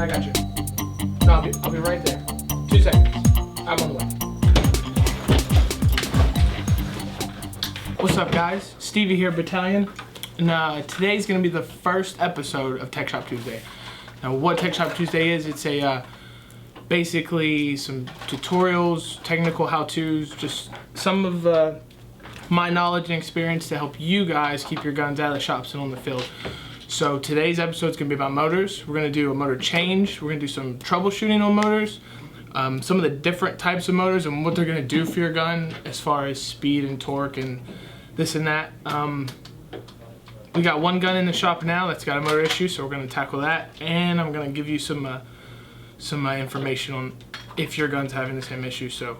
I got you. No, I'll be right there. 2 seconds. I'm on the way. What's up, guys? Stevie here, Battalion. And today's gonna be the first episode of Tech Shop Tuesday. Now, what Tech Shop Tuesday is, it's a basically some tutorials, technical how-tos, just some of my knowledge and experience to help you guys keep your guns out of the shops and on the field. So today's episode is going to be about motors. We're going to do a motor change. We're going to do some troubleshooting on motors, some of the different types of motors and what they're going to do for your gun as far as speed and torque and this and that. We got one gun in the shop now that's got a motor issue, so we're going to tackle that. And I'm going to give you some information on if your gun's having the same issue. So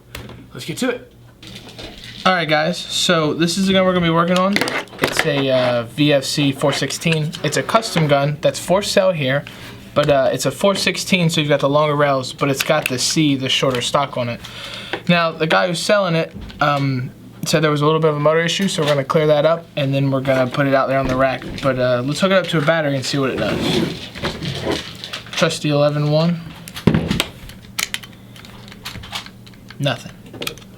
let's get to it. Alright guys, so this is the gun we're going to be working on. It's a VFC 416. It's a custom gun that's for sale here, but it's a 416, so you've got the longer rails, but it's got the C, the shorter stock on it. Now, the guy who's selling it said there was a little bit of a motor issue, so we're going to clear that up, and then we're going to put it out there on the rack. But let's hook it up to a battery and see what it does. Trusty 11-1. Nothing.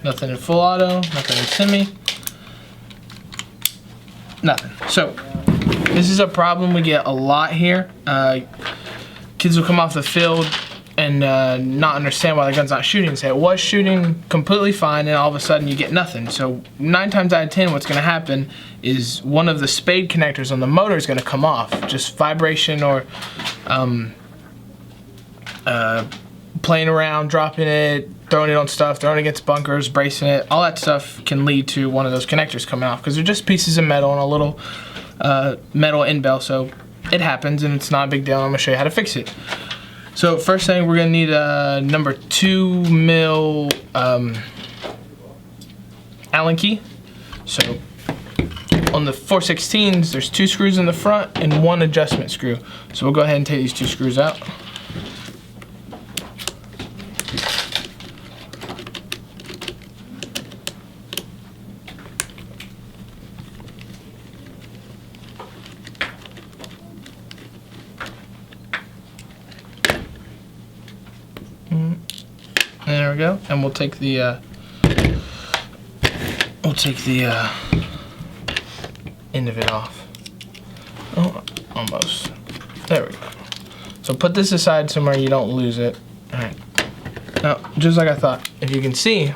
Nothing in full auto, nothing in semi, nothing. So, this is a problem we get a lot here. Kids will come off the field and not understand why the gun's not shooting. Say it was shooting completely fine and all of a sudden you get nothing. So 9 times out of 10 what's going to happen is one of the spade connectors on the motor is going to come off. Just vibration or playing around, dropping it, throwing it on stuff, throwing it against bunkers, bracing it, all that stuff can lead to one of those connectors coming off because they're just pieces of metal and a little metal end bell, so it happens and it's not a big deal. I'm going to show you how to fix it. So first thing, we're going to need a number 2 mil Allen key. So on the 416s, there's 2 screws in the front and 1 adjustment screw. So we'll go ahead and take these 2 screws out. There we go, and we'll take the end of it off. Oh, almost. There we go. So put this aside somewhere you don't lose it. All right. Now, just like I thought, if you can see,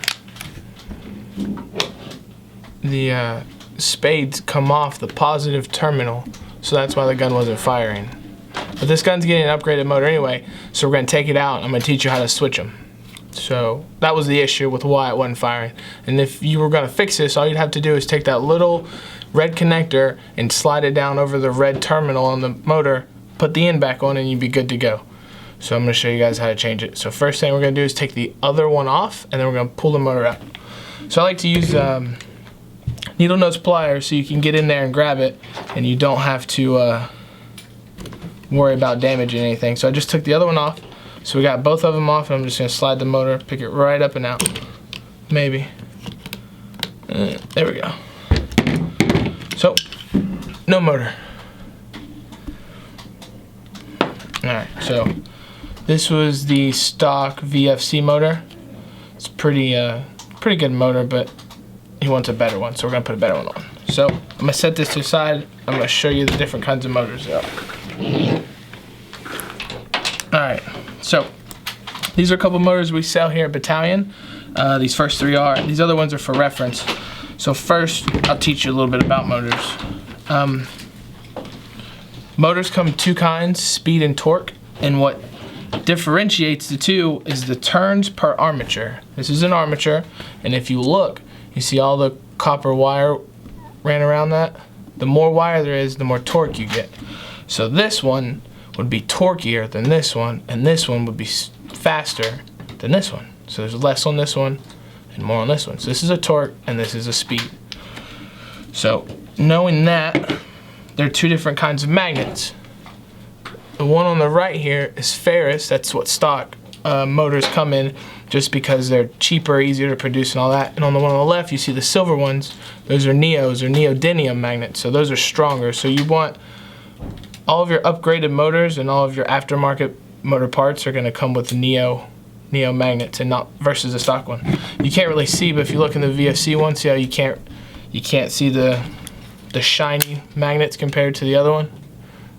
the spades come off the positive terminal, so that's why the gun wasn't firing. But this gun's getting an upgraded motor anyway, so we're going to take it out and I'm going to teach you how to switch them. So that was the issue with why it wasn't firing. And if you were going to fix this, all you'd have to do is take that little red connector and slide it down over the red terminal on the motor, put the end back on, and you'd be good to go. So I'm going to show you guys how to change it. So first thing we're going to do is take the other one off, and then we're going to pull the motor out. So I like to use needle nose pliers so you can get in there and grab it, and you don't have to worry about damaging anything. So I just took the other one off. So we got both of them off, and I'm just going to slide the motor, pick it right up and out. Maybe. There we go. So, no motor. Alright, so this was the stock VFC motor. It's pretty good motor, but he wants a better one, so we're going to put a better one on. So, I'm going to set this to the side. I'm going to show you the different kinds of motors there are. Alright, so these are a couple motors we sell here at Battalion. These first 3 are. These other ones are for reference. So first, I'll teach you a little bit about motors. Motors come in 2 kinds, speed and torque, and what differentiates the 2 is the turns per armature. This is an armature, and if you look, you see all the copper wire ran around that? The more wire there is, the more torque you get. So this one would be torqueier than this one, and this one would be faster than this one. So there's less on this one and more on this one. So this is a torque and this is a speed. So knowing that, there are 2 different kinds of magnets. The one on the right here is ferrous. That's what stock motors come in, just because they're cheaper, easier to produce and all that. And on the one on the left, you see the silver ones. Those are neos or neodymium magnets. So those are stronger. So you want all of your upgraded motors and all of your aftermarket motor parts are going to come with neo magnets and not versus the stock one. You can't really see, but if you look in the VFC one, see how you can't see the shiny magnets compared to the other one?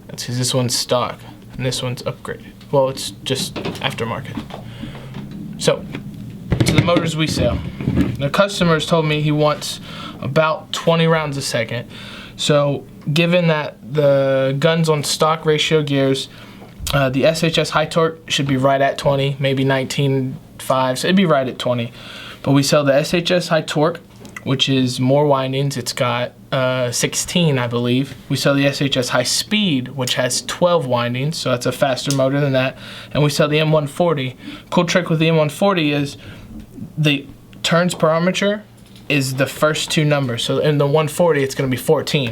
That's because this one's stock and this one's upgraded. Well, it's just aftermarket. So, to the motors we sell. The customer's told me he wants about 20 rounds a second. So, given that the guns on stock ratio gears, the SHS high torque should be right at 20, maybe 19.5, so it'd be right at 20. But we sell the SHS high torque, which is more windings. It's got 16, I believe. We sell the SHS high speed, which has 12 windings, so that's a faster motor than that. And we sell the M140. Cool trick with the M140 is the turns per armature is the first two numbers. So in the 140, it's going to be 14.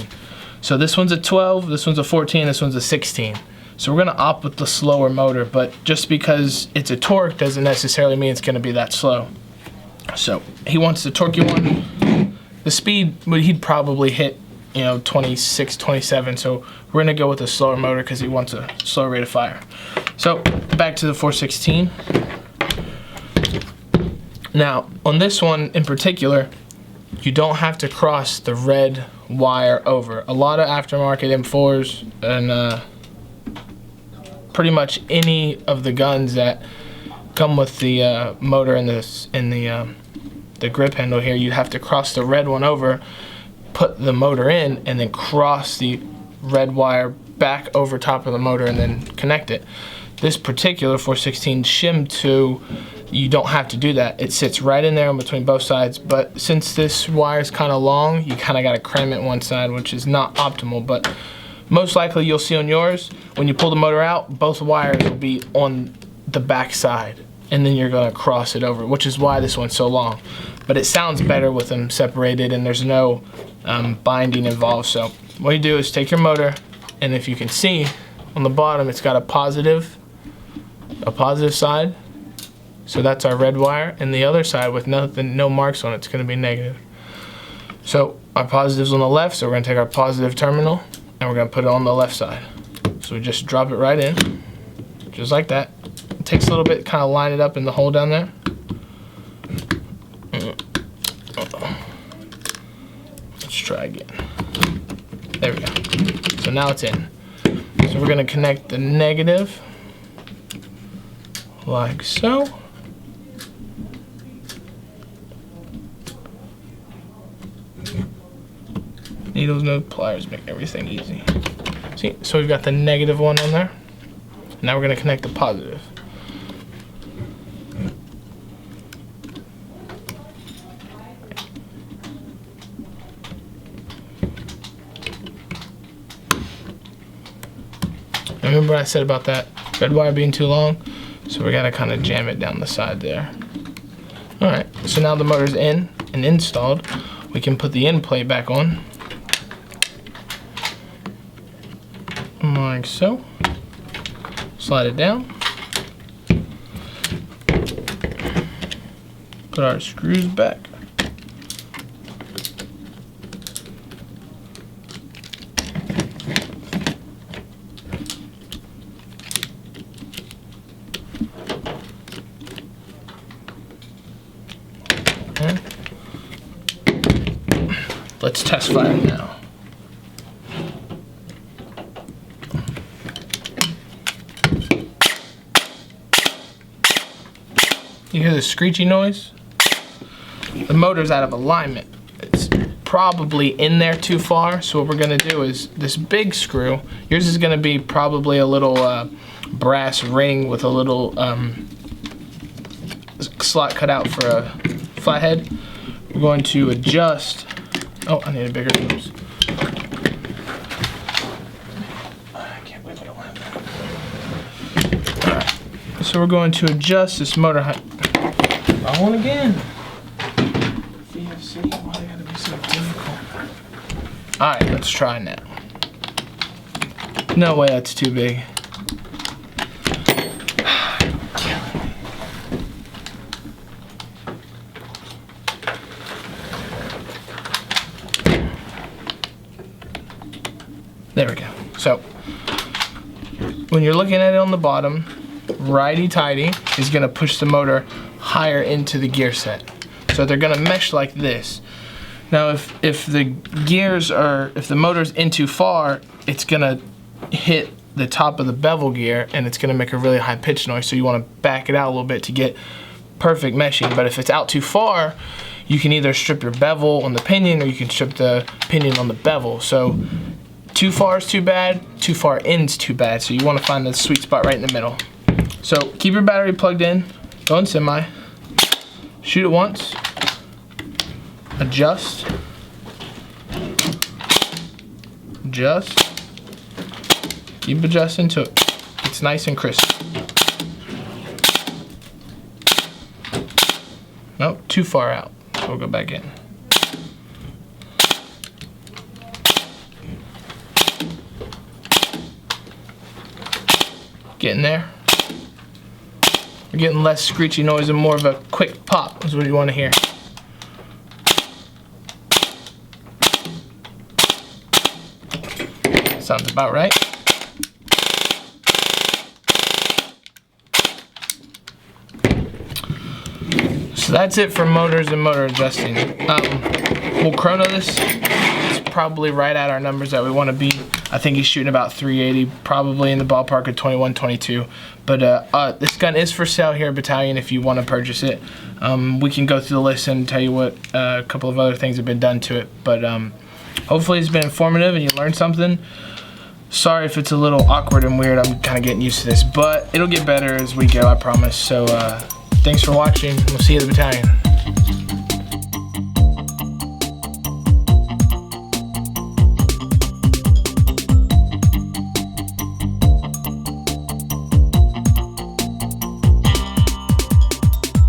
So this one's a 12, this one's a 14, this one's a 16. So we're going to opt with the slower motor, but just because it's a torque doesn't necessarily mean it's going to be that slow. So he wants the torquey one. The speed, he'd probably hit, 26, 27. So we're going to go with a slower motor because he wants a slower rate of fire. So back to the 416. Now, on this one in particular, you don't have to cross the red wire over. A lot of aftermarket M4s and pretty much any of the guns that come with the motor in the grip handle here, you'd have to cross the red one over, put the motor in, and then cross the red wire back over top of the motor and then connect it. This particular 416 shim 2, you don't have to do that. It sits right in there in between both sides, but since this wire is kind of long, you kind of got to cram it one side, which is not optimal. But most likely you'll see on yours, when you pull the motor out, both wires will be on the back side, and then you're going to cross it over, which is why this one's so long. But it sounds better with them separated, and there's no binding involved. So what you do is take your motor, and if you can see on the bottom, it's got a positive side. So that's our red wire, and the other side with no marks on it, it's going to be negative. So our positive's on the left, so we're going to take our positive terminal and we're going to put it on the left side. So we just drop it right in, just like that. It takes a little bit, kind of line it up in the hole down there. Let's try again. There we go. So now it's in. So we're going to connect the negative like so. Needles, no pliers, make everything easy. See, so we've got the negative one on there. Now we're going to connect the positive. Remember what I said about that red wire being too long? So we got to kind of jam it down the side there. Alright, so now the motor's in and installed. We can put the end plate back on. Like so. Slide it down. Put our screws back. Okay. Let's test fire now. You hear the screechy noise? The motor's out of alignment. It's probably in there too far, so what we're gonna do is this big screw, yours is gonna be probably a little brass ring with a little slot cut out for a flathead. We're going to adjust, oh, I need a bigger hose. I can't believe I don't have that. All right, so we're going to adjust this motor height. On again. VFC, why they gotta be so difficult? Alright, let's try now. No way that's too big. There we go. So, when you're looking at it on the bottom, righty-tighty is gonna push the motor higher into the gear set. So they're gonna mesh like this. Now if the gears are, if the motor's in too far, it's gonna hit the top of the bevel gear and it's gonna make a really high pitch noise, so you wanna back it out a little bit to get perfect meshing. But if it's out too far, you can either strip your bevel on the pinion or you can strip the pinion on the bevel. So too far is too bad, too far in's too bad, so you wanna find the sweet spot right in the middle. So keep your battery plugged in, go in semi, shoot it once, adjust, keep adjusting till it's nice and crisp. Nope, too far out, so we'll go back in. Getting there. We're getting less screechy noise and more of a quick pop is what you want to hear. Sounds about right. So that's it for motors and motor adjusting. We'll chrono this. It's probably right at our numbers that we want to be. I think he's shooting about 380, probably in the ballpark of 21, 22. But this gun is for sale here at Battalion if you want to purchase it. We can go through the list and tell you what a couple of other things have been done to it. But hopefully it's been informative and you learned something. Sorry if it's a little awkward and weird. I'm kind of getting used to this, but it'll get better as we go, I promise. So thanks for watching. We'll see you at the Battalion.